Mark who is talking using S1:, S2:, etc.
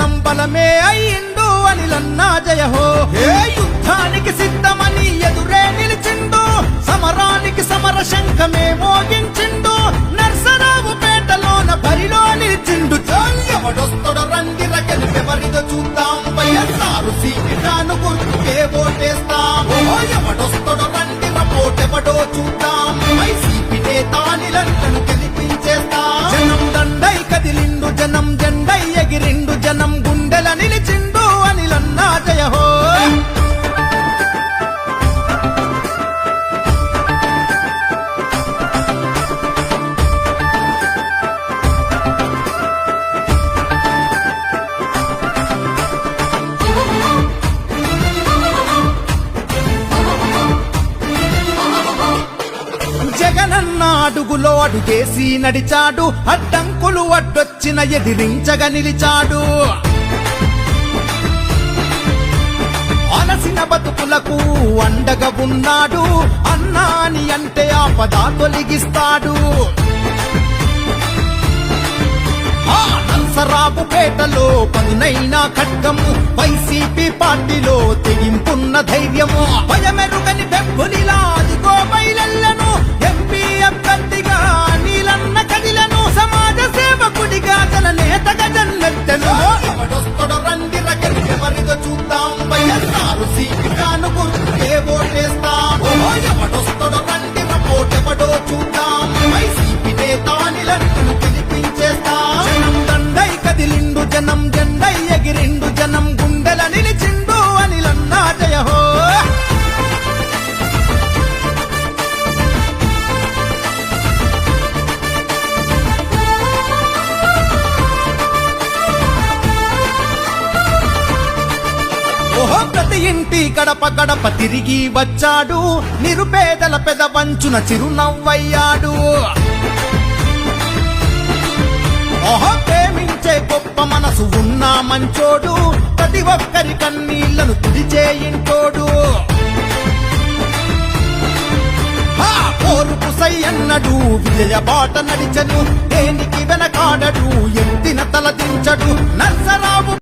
S1: జనం బలమే అయ్యిండు అనిలన్నా జయహో. ఏ యుద్ధానికి సిద్ధమని ఎదురే నిలిచిండు, సమరానికి సమర శంఖమే మోగించిండు. నర్సరావు పేటలోన బరిలో నిలిచిండు. ఎవడొస్తడో రండి రగెవరిదో చూద్దాం, వైఎస్ఆర్ సీటాను గుర్తుకే ఓటేస్తాం. ఎవడొస్తడో రండి రపోటెవడో చూద్దాం, వైసీపీ నేతానిలను గెలిపించేస్తాం. జనం దండై కదిలిండు, జనం జెండై ఎగిరిండు, జనం గుండెల నిలిచిండు అనిలన్నా జయహో. జగనన్న అడుగులో అడుగేసి నడిచాడు, అడ్డంకులు అడ్డొచ్చిన ఎదిరించగా నిలిచాడు. అలసిన బతుకులకు అండగా ఉన్నాడు, అన్నా అని అంటే ఆపద తొలగిస్తాడు. నల్సరావు పేటలో పదునైన ఖడ్గము, వైసీపీ పార్టీలో తెగింపున్న ధైర్యము. భయమెరుగని పెబ్బులిలా అదిగో బయలెల్లను, ఎంపీ అభ్యర్థిగా నీలన్న కదిలను. సమాజ సేవకుడిగా జన నేతగా జన్మెత్తెను. ఎవడొస్తడో రండి రగెవరిదో చూద్దాం, వైఎస్ఆర్ సీటాను గుర్తుకే ఓటేస్తాం. ఎవడొస్తడో రండి రపోటెవడో చూద్దాం, వైసీపీ నేతానిలను గెలిపించేస్తాం. జనం దండై కదిలిండు, జనం జెండై ఎగిరిండు, జనం గుండెల నిలిచిండు అనిలన్నా జయహో. ఓహో ప్రతి ఇంటి గడప గడప తిరిగి వచ్చాడు, నిరుపేదల పెదవంచున చిరునవ్వయ్యాడు. ఓహో ప్రేమించే గొప్ప మనసు ఉన్న మంచోడు, ప్రతి ఒక్కరి కన్నీళ్లను తుడిచే ఇంటోడు. కోరుకు సై అన్నడు, విజయ బాట నడిచను, దేనికి వెనకాడడు, ఎత్తిన తల దించడు. నర్సరావు